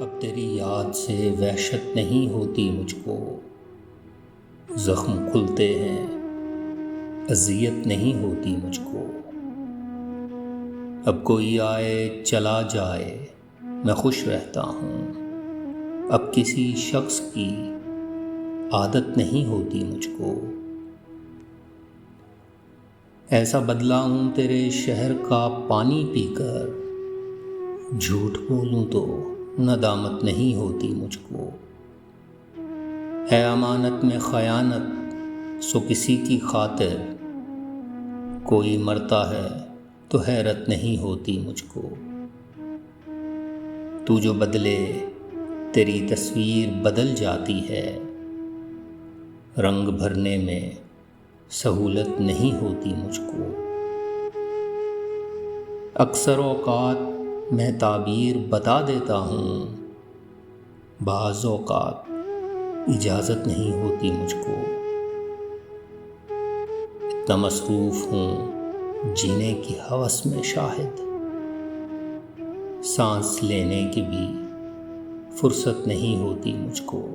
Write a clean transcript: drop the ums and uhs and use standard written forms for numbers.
اب تیری یاد سے وحشت نہیں ہوتی مجھ کو، زخم کھلتے ہیں اذیت نہیں ہوتی مجھ کو۔ اب کوئی آئے چلا جائے میں خوش رہتا ہوں، اب کسی شخص کی عادت نہیں ہوتی مجھ کو۔ ایسا بدلا ہوں تیرے شہر کا پانی پی کر، جھوٹ بولوں تو ندامت نہیں ہوتی مجھ کو۔ ہے امانت میں خیانت سو کسی کی خاطر، کوئی مرتا ہے تو حیرت نہیں ہوتی مجھ کو۔ تو جو بدلے تیری تصویر بدل جاتی ہے، رنگ بھرنے میں سہولت نہیں ہوتی مجھ کو۔ اکثر اوقات میں تعبیر بتا دیتا ہوں، بعض اوقات اجازت نہیں ہوتی مجھ کو۔ اتنا مصروف ہوں جینے کی ہوس میں شاہد، سانس لینے کی بھی فرصت نہیں ہوتی مجھ کو۔